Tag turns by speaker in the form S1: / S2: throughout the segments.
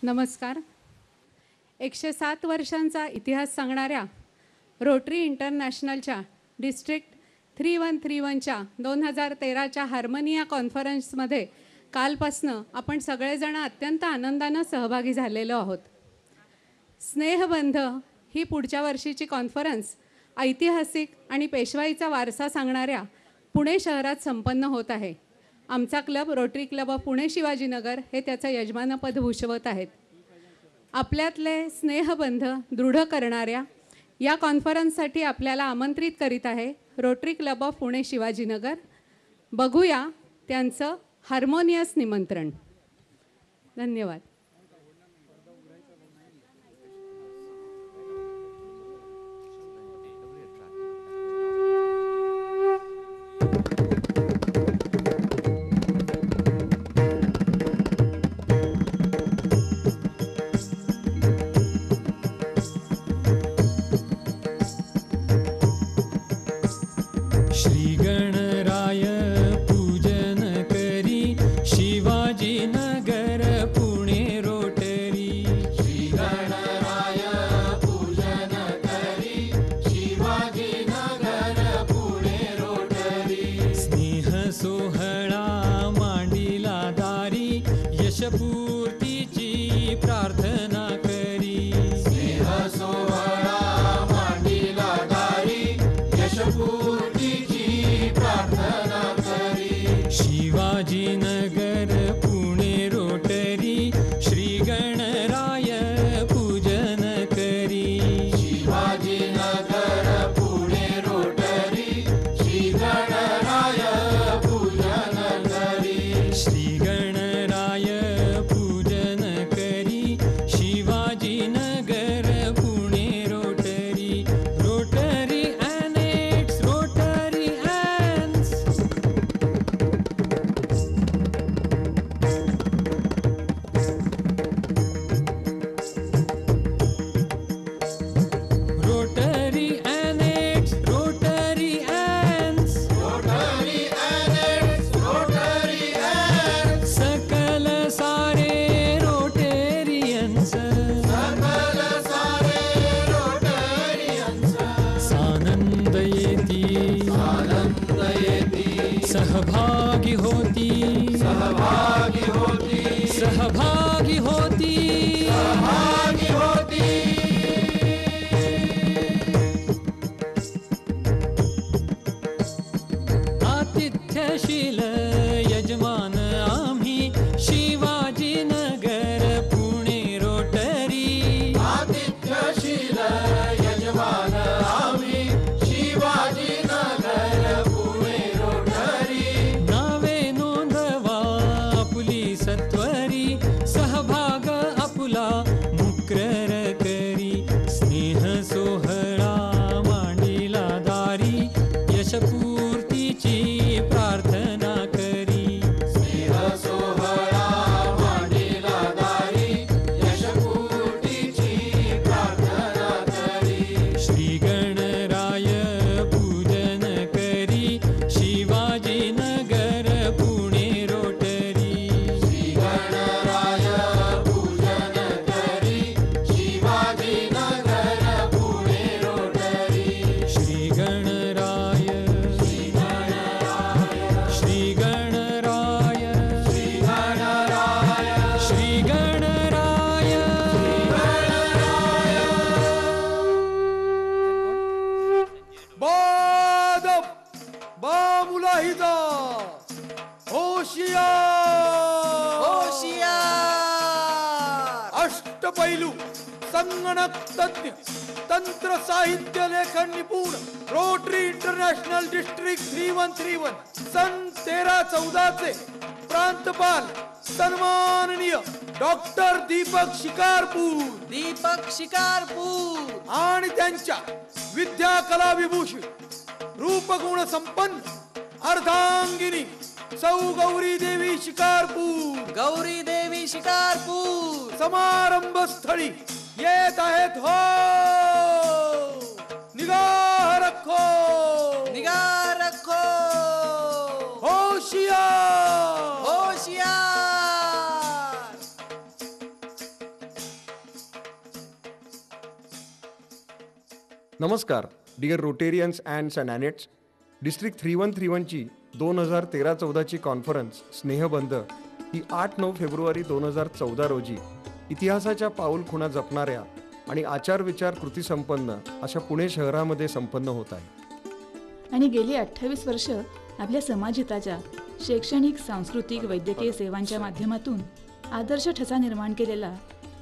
S1: नमस्कार. 107 वर्षांचा इतिहास सांगणाऱ्या रोटरी इंटरनॅशनलच्या डिस्ट्रिक्ट 3131च्या 2013च्या हार्मोनिया कॉन्फरन्समध्ये कालपासनं आपण सगळेजण अत्यंत आनंदानं सहभागी झालेलो आहोत. स्नेहबंध ही पुढच्या वर्षीची कॉन्फरन्स ऐतिहासिक आणि पेशवाईचा वारसा सांगणाऱ्या पुणे शहरात संपन्न होत आहे. आमचा club rotary club of Pune Shivajinagar हे त्याचं यजमानपद भूषवत आहेत. आपल्यातले स्नेहबंध दृढ करणाऱ्या या कॉन्फरन्ससाठी आपल्याला आमंत्रित करीत आहे rotary club of Pune Shivajinagar. बघूया त्यांचं हार्मोनियस निमंत्रण. धन्यवाद.
S2: पूर्तीची प्रार्थना करी.
S3: स्नेह सोहळा मांडीला दारी यशपूर्तीची प्रार्थना करी.
S2: शिवाजीनगर पुणे रोटरी श्री गणराय पूजन करी.
S3: शिवाजीनगर पुणे रोटरी श्री गणराय पूजन करी.
S2: श्री गणराय पूजन करी. Shivajinagar Pune Rotary. Rotary Annets Rotary Anns. Rotary Annets Rotary Anns.
S3: Rotary Annets Rotary Anns.
S2: सकल सारे रोटेरियन्स.
S3: सकल सारे रोटरियन्स.
S2: सानंद येती
S3: आनंद येती
S2: सहभागी होती.
S3: सहभागी होती
S2: सहभागी होती.
S3: सहभागी होती.
S2: आतिथ्यशील यजमान आम्ही शिवाजीनगर पुणे रोटरी.
S3: आतिथ्यशील यजमान आम्ही शिवाजीनगर पुणे रोटरी.
S2: नावे नोंदवा आपुली सत्वरी. सहभाग आपुला मुक्रर करी. स्नेह सोहळा मांडीला दारी यशपूर्तीची प्रार्थना करी.
S3: स्नेह सोहळा मांडीला दारी यशपूर्तीची प्रार्थना करी.
S2: श्री गणराय पूजन करी. शिवाजीनगर पुणे रोटरी.
S3: श्री गणराय पूजन करी. शिवाजीनगर पुणे रोटरी.
S2: श्री गणराय
S3: श्री गणराय
S2: श्री गणराय
S3: श्री गणराय
S2: श्री गणराय.
S4: बादम बामुलाहिदा होशियार. अष्टपैलू संगणक तज्ञ तंत्र साहित्य लेखन निपुण रोटरी इंटरनॅशनल डिस्ट्रिक्ट 3131 सन 1314 प्रांतपाल सन्माननीय डॉक्टर दीपक शिकारपूर आणि त्यांच्या विद्या कला विभूषित रूपगुण संपन्न अर्धांगिनी सौ गौरी देवी शिकारपूर समारंभ स्थळी येत आहेत. हो निगाह रखो होशियार.
S5: नमस्कार dear Rotarians and Annets. District 3131ची 2013-14ची कॉन्फरन्स स्नेहबंध ही 8-9 फेब्रुवारी 2014 रोजी इतिहासाच्या पाऊलखुणा जपणाऱ्या आणि आचारविचार कृतीसंपन्न अशा पुणे शहरामध्ये संपन्न होत आहे.
S6: आणि गेली 28 वर्ष आपल्या समाजहिताच्या शैक्षणिक, सांस्कृतिक, वैद्यकीय सेवांच्या माध्यमातून आदर्श ठसा निर्माण केलेला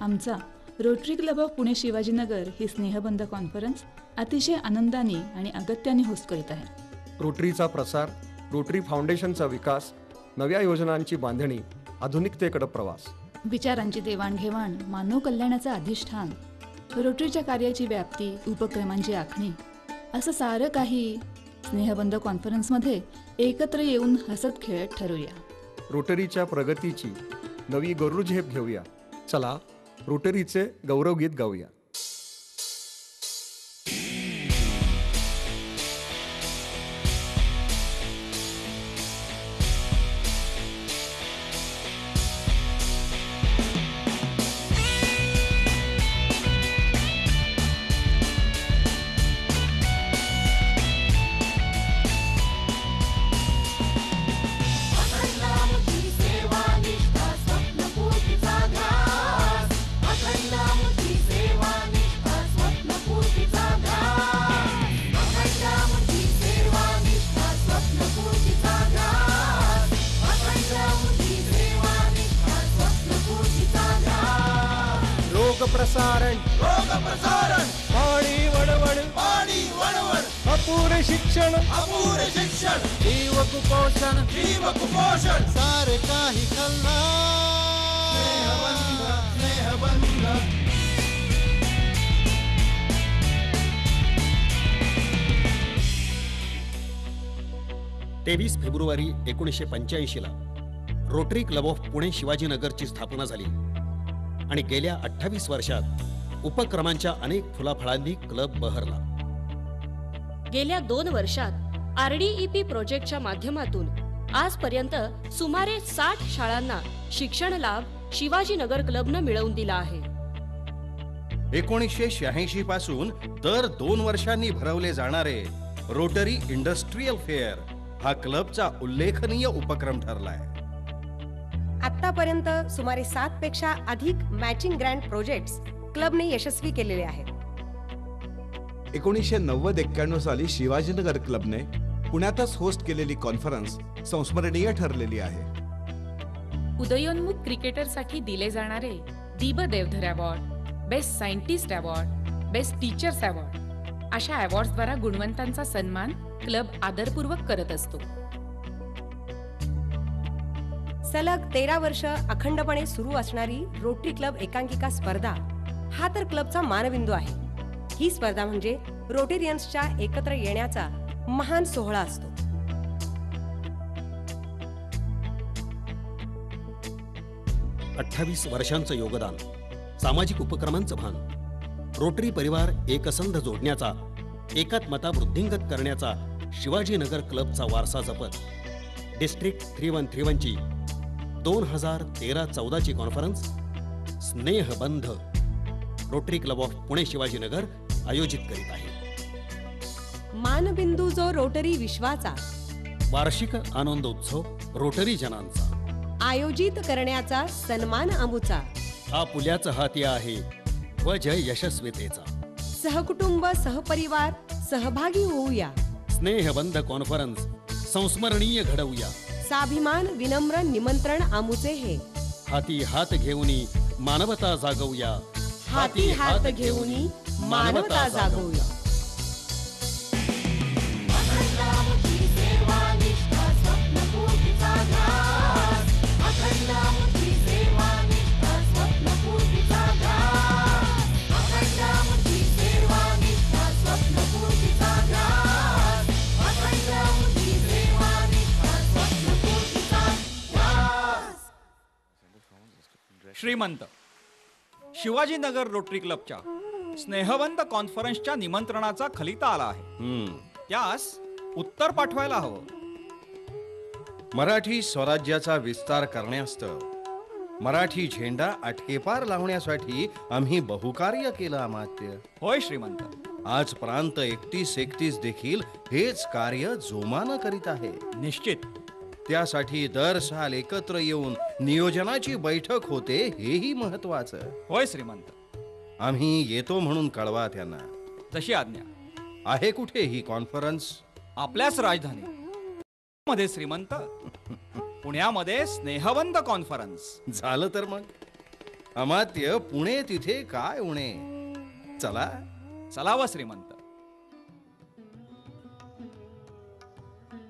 S6: आमचा Rotary club of Pune Shivajinagar ही स्नेहबंध कॉन्फरन्स अतिशय आनंदाने आणि अगत्याने होस्ट करीत आहे.
S5: रोटरीचा प्रसार, रोटरी फाउंडेशनचा विकास, नव्या योजनांची बांधणी, आधुनिकतेकडे प्रवास,
S6: विचारांची देवाणघेवाण, मानव कल्याणाचं अधिष्ठान, रोटरीच्या कार्याची व्याप्ती, उपक्रमांची आखणी असं सारं काही स्नेहबंध कॉन्फरन्समध्ये एकत्र येऊन हसत खेळत ठरूया.
S5: रोटरीच्या प्रगतीची नवी गरुडझेप घेऊया. चला रोटरीचे गौरवगीत गाऊया.
S3: अखंडामुखी सेवा निष्ठा स्वप्नपूर्तीचा ध्यास. अखंडामुखी सेवा निष्ठा स्वप्नपूर्तीचा ध्यास. अखंडामुखी सेवा निष्ठा स्वप्नपूर्तीचा ध्यास. अखंडामुखी सेवा निष्ठा स्वप्नपूर्तीचा ध्यास.
S4: रोग प्रसारण,
S2: पाणी वणवण
S3: पाणी वणवण,
S2: अपुरे शिक्षण
S3: अपुरे शिक्षण,
S2: जीव कुपोषण
S3: जीव कुपोषण, सारे काही खाल्ला. स्नेहबंध, स्नेहबंध.
S7: 23 फेब्रुवारी 1985ला रोटरी क्लब ऑफ पुणे शिवाजीनगरची स्थापना झाली आणि गेल्या 28 वर्षात उपक्रमांच्या अनेक फुलाफळांनी क्लब बहरला.
S8: गेल्या 2 वर्षात RDEP प्रोजेक्टच्या माध्यमातून आजपर्यंत सुमारे 60 शाळांना शिक्षण लाभ शिवाजीनगर क्लबनं मिळवून दिला आहे.
S9: 1986 पासून दर 2 वर्षांनी भरवले जाणारे रोटरी इंडस्ट्रियल फेअर हा क्लबचा उल्लेखनीय उपक्रम ठरलाय.
S10: आतापर्यंत सुमारे 7 पेक्षा अधिक मॅचिंग ग्रँट प्रोजेक्ट्स क्लबने यशस्वी केलेले आहेत.
S11: 1990-91 साली शिवाजीनगर क्लबने पुण्यातच होस्ट केलेली कॉन्फरन्स संस्मरणीय ठरलेली आहे.
S12: उदयोन्मुख क्रिकेटरसाठी दिले जाणारे Deep Deodhar award, best scientist award, best teachers award अशा अवॉर्ड्सद्वारा गुणवंतांचा सन्मान क्लब आदरपूर्वक करत असतो.
S10: सलग 13 वर्ष अखंडपणे सुरू असणारी रोटरी क्लब एकांकिका स्पर्धा हा तर क्लबचा मानबिंदू आहे. ही स्पर्धा म्हणजे रोटेरियन्सच्या एकत्र येण्याचा महान सोहळा असतो.
S7: अठ्ठावीस वर्षांचं योगदान, सामाजिक उपक्रमांचं भान, रोटरी परिवार एकसंध जोडण्याचा, एकात्मता वृद्धिंगत करण्याचा शिवाजीनगर क्लबचा वारसा जपत डिस्ट्रिक्ट 3131ची 2013-14ची conference Snehbandh Rotary club of Pune Shivajinagar आयोजित करीत आहे.
S10: मानबिंदू जो रोटरी विश्वाचा,
S7: वार्षिक आनंदोत्सव रोटरी जनांचा,
S10: आयोजित करण्याचा सन्मान अमुचा,
S7: हा पुल्याचं हाती आहे व जय यशस्वीतेचा.
S10: सहकुटुंब सहपरिवार सहभागी होऊया.
S7: स्नेहबंध कॉन्फरन्स संस्मरणीय घडवूया.
S10: साभिमान विनम्र निमंत्रण आमुचे हे.
S7: हाती हात घेऊनी मानवता जागवूया.
S10: हाती हात घेऊनी मानवता जागवूया.
S3: अखंडामुखी सेवा निष्ठा स्वप्नपूर्तीचा ध्यास. अखंडामुखी सेवा निष्ठा स्वप्नपूर्तीचा ध्यास. अखंडामुखी सेवा निष्ठा स्वप्नपूर्तीचा ध्यास. अखंडामुखी सेवा निष्ठा स्वप्नपूर्तीचा ध्यास.
S4: श्रीमंत शिवाजीनगर रोटरी क्लबच्या स्नेहबंध कॉन्फरन्सच्या निमंत्रणाचा खलिता आला आहे. त्यास उत्तर पाठवायला हवं.
S9: मराठी स्वराज्याचा विस्तार करण्यास्तव मराठी झेंडा आटकेपार लावण्यासाठी आम्ही बहुकार्य केलं अमात्य.
S4: होय श्रीमंत.
S9: आज प्रांत 31 देखील हेच कार्य जोमानं करीत आहे.
S4: निश्चित.
S9: त्यासाठी दर साल एकत्र येऊन नियोजनाची बैठक होते, हेही महत्वाचं.
S4: होय श्रीमंत.
S9: आम्ही येतो म्हणून कळवा त्यांना.
S4: तशी आज्ञा.
S9: आहे कुठे ही कॉन्फरन्स?
S4: आपल्याच राजधानी मध्ये श्रीमंत. पुण्यामध्ये स्नेहवंत कॉन्फरन्स.
S9: झालं तर मग अमात्य पुणे तिथे काय उणे. चला
S4: चलावं श्रीमंत.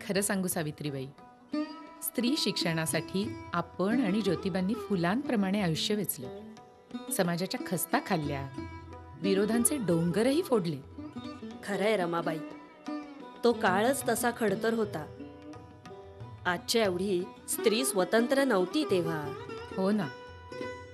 S12: खरं सांगू सावित्रीबाई, स्त्री शिक्षणासाठी आपण आणि ज्योतिबांनी फुलांप्रमाणे आयुष्य वेचलं. समाजाच्या खस्ता खाल्ल्या, विरोधांचे डोंगरही फोडले.
S8: खरंय रमाबाई, तो काळच तसा खडतर होता. आजच्या एवढी स्त्री स्वतंत्र नव्हती तेव्हा.
S12: हो ना.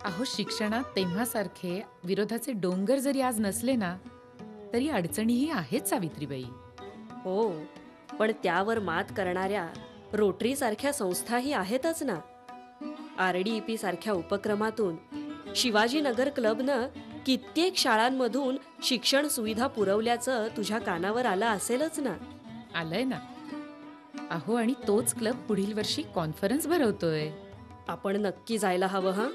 S12: अहो, शिक्षणात तेव्हासारखे विरोधाचे डोंगर जरी आज नसले ना, तरी अडचणीही आहेत सावित्रीबाई.
S8: हो, पण त्यावर मात करणाऱ्या रोटरी सारख्या संस्थाही आहेतच ना. RDEP सारख्या उपक्रमातून शिवाजीनगर क्लबनं कित्येक शाळांमधून शिक्षण सुविधा पुरवल्याचं तुझ्या कानावर आलं असेलच ना.
S12: आलंय ना. अहो, आणि तोच क्लब पुढील वर्षी कॉन्फरन्स भरवतोय.
S8: आपण नक्की जायला हवं. हं,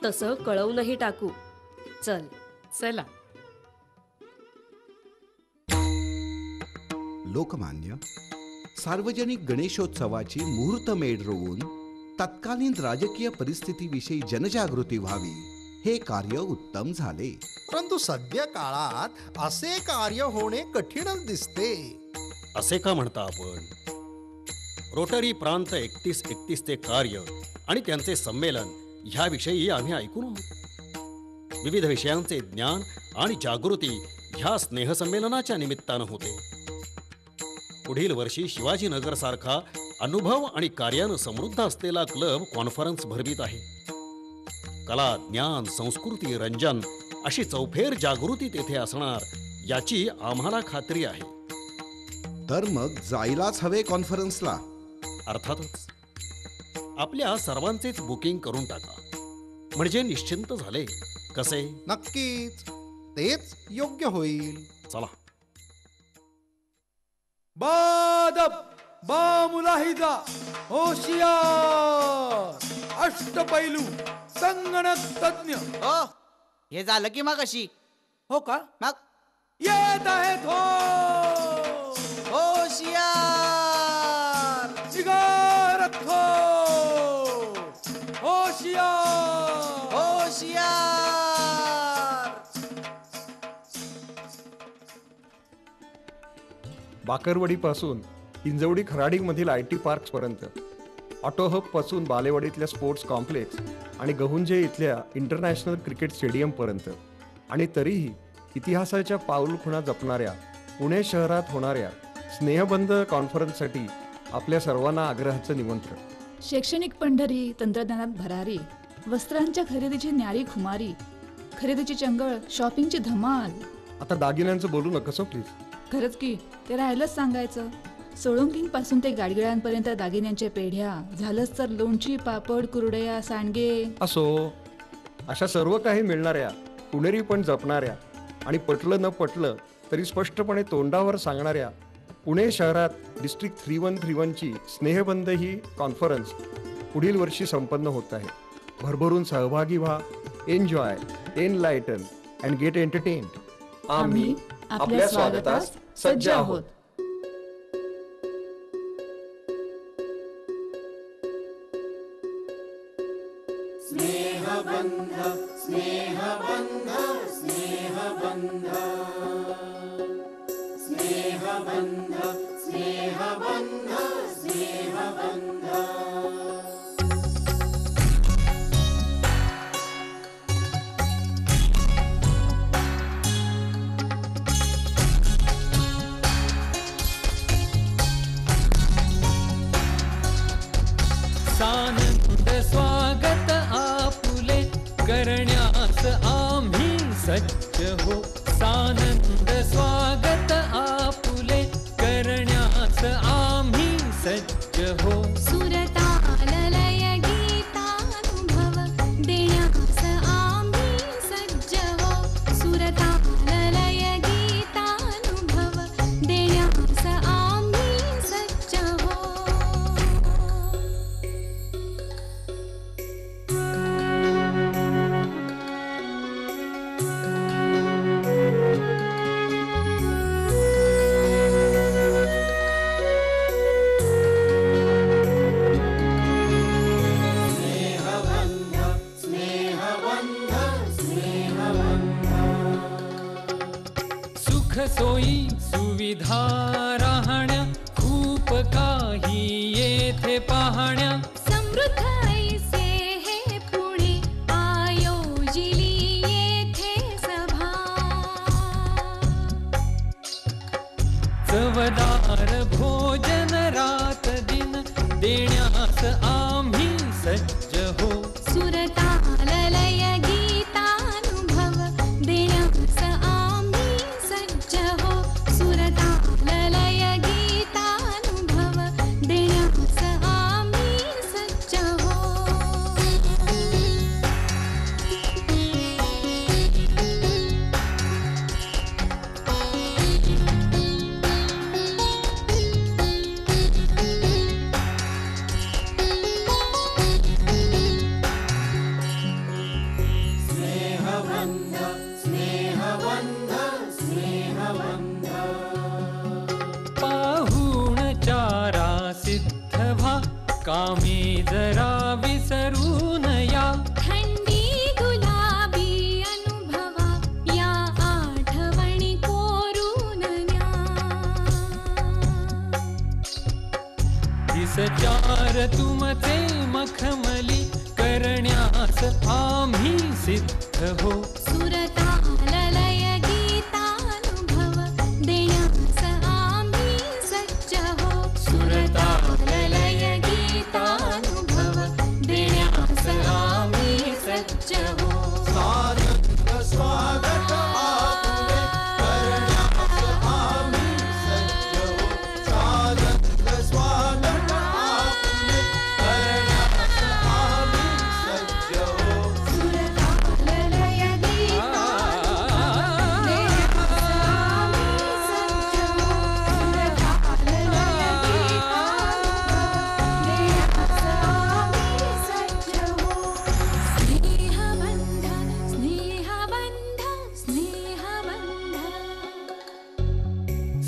S8: तसं कळवूनही टाकू. चल.
S12: चला.
S11: लोकमान्य सार्वजनिक गणेशोत्सवाची मुहूर्तमेढ रोवून तत्कालीन राजकीय परिस्थितीविषयी जनजागृती व्हावी, हे कार्य उत्तम झाले.
S13: परंतु सध्या काळात असे कार्य होणे कठीणच दिसते.
S7: असे का म्हणता आपण? रोटरी प्रांत 31चे कार्य आणि त्यांचे संमेलन ह्याविषयी आम्ही ऐकून आहोत. विविध विषयांचे ज्ञान आणि जागृती ह्या स्नेहसंमेलनाच्या निमित्तानं होते. पुढील वर्षी शिवाजीनगर सारखा अनुभव आणि कार्यानं समृद्ध असलेला क्लब कॉन्फरन्स भरवित आहे. कला, ज्ञान, संस्कृती, रंजन अशी चौफेर जागृती तेथे असणार याची आम्हाला खात्री आहे.
S11: तर मग जायलाच हवे कॉन्फरन्सला.
S7: अर्थातच. आपल्या सर्वांचेच बुकिंग करून टाका, म्हणजे निश्चिंत झाले. कसे?
S13: नक्कीच, तेच योग्य होईल.
S7: चला.
S2: बादब बा मुलाहिदा होशियार अष्टपैलू संगणक तज्ञ.
S14: हे झालं की मग अशी.
S2: हो का?
S14: मग
S2: येत आहेत हो.
S14: होशियार
S2: निगारत हो. होशियार
S14: होशियार.
S5: बाकरवडीपासून हिंजवडी खराडीमधील IT पार्क्स पर्यंत, ऑटो हब पासून बालेवाडीतल्या स्पोर्ट्स कॉम्प्लेक्स आणि गहुंजे इथल्या इंटरनॅशनल क्रिकेट स्टेडियम पर्यंत, आणि तरीही इतिहासाच्या पाऊलखुणा जपणाऱ्या पुणे शहरात होणाऱ्या स्नेहबंध कॉन्फरन्ससाठी आपल्या सर्वांना आग्रहाचं निमंत्रण.
S6: शैक्षणिक पंढरी, तंत्रज्ञानात भरारी, वस्त्रांच्या खरेदीची न्यारी खुमारी, खरेदीची चंगळ, शॉपिंगची धमाल.
S5: आता दागिन्यांचं बोलू नकसो प्लीज.
S6: खरंच की, ते राहिलंच सांगायचं. सोळंकींपासून ते गाडगिळांपर्यंत दागिन्यांच्या पेढ्या, झालंच तर लोणची, पापड, कुरडया, सांडगे.
S5: असो, अशा सर्व काही मिळणाऱ्या, पुणेरी पण जपणाऱ्या आणि पटलं न पटलं तरी स्पष्टपणे तोंडावर सांगणाऱ्या पुणे शहरात डिस्ट्रिक्ट 3131ची स्नेहबंध ही कॉन्फरन्स पुढील वर्षी संपन्न होत आहे. भरभरून सहभागी व्हा. Enjoy, enlighten and get entertained. आम्ही आपल्या स्वागतास सज्ज आहोत.
S3: स्नेहबंध स्नेहबंध स्नेहबंध स्नेहबंध स्नेहबंध स्नेहबंध.
S2: सानंद स्वागत आपुले करण्यास आम्ही सज्ज हो. सानंद स्वागत आपुले करण्यास आम्ही सज्ज हो.
S3: सुरत
S2: सोयी सुविधा राहण्या खूप काही येथे पाहण्या
S15: समृद्ध ऐसे हे पुणे आयोजिली येथे सभा
S2: चवदार भोजन रात दिन देण्यास आम्ही सज्ज हो
S15: सुरताललय गीतानुभव देण्यास आम्ही सज्ज हो सुरताललय गीतानुभव देण्यास आम्ही सज्ज हो
S3: स्नेहबंध स्नेहबंध स्नेहबंध
S2: पाहून चारा सिद्ध व्हा कामे जरा विसरून या
S15: थंडी गुलाबी अनुभवा या आठवणी कोरून न्या
S2: दिसचार तुमचे मखमली करण्यास आम्ही सिद्ध हो
S15: सुरताललय गीतानुभव देण्यास आम्ही सज्ज हो सुरताललय गीतानुभव देण्यास आम्ही सज्ज हो
S3: सानंद स्वागत आपुले करण्यास आम्ही सज्ज हो सानंद स्वागत आपुले करण्यास आम्ही सज्ज हो
S15: सुरताललय स्नेहबंध स्नेहबंध स्नेहबंध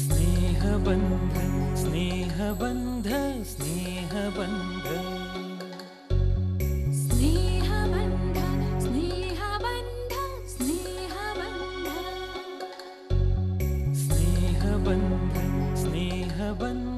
S2: स्नेहबंध स्नेहबंध स्नेहबंध
S15: स्नेहबंध स्नेहबंध स्नेहबंध
S2: स्नेहबंध स्नेहबंध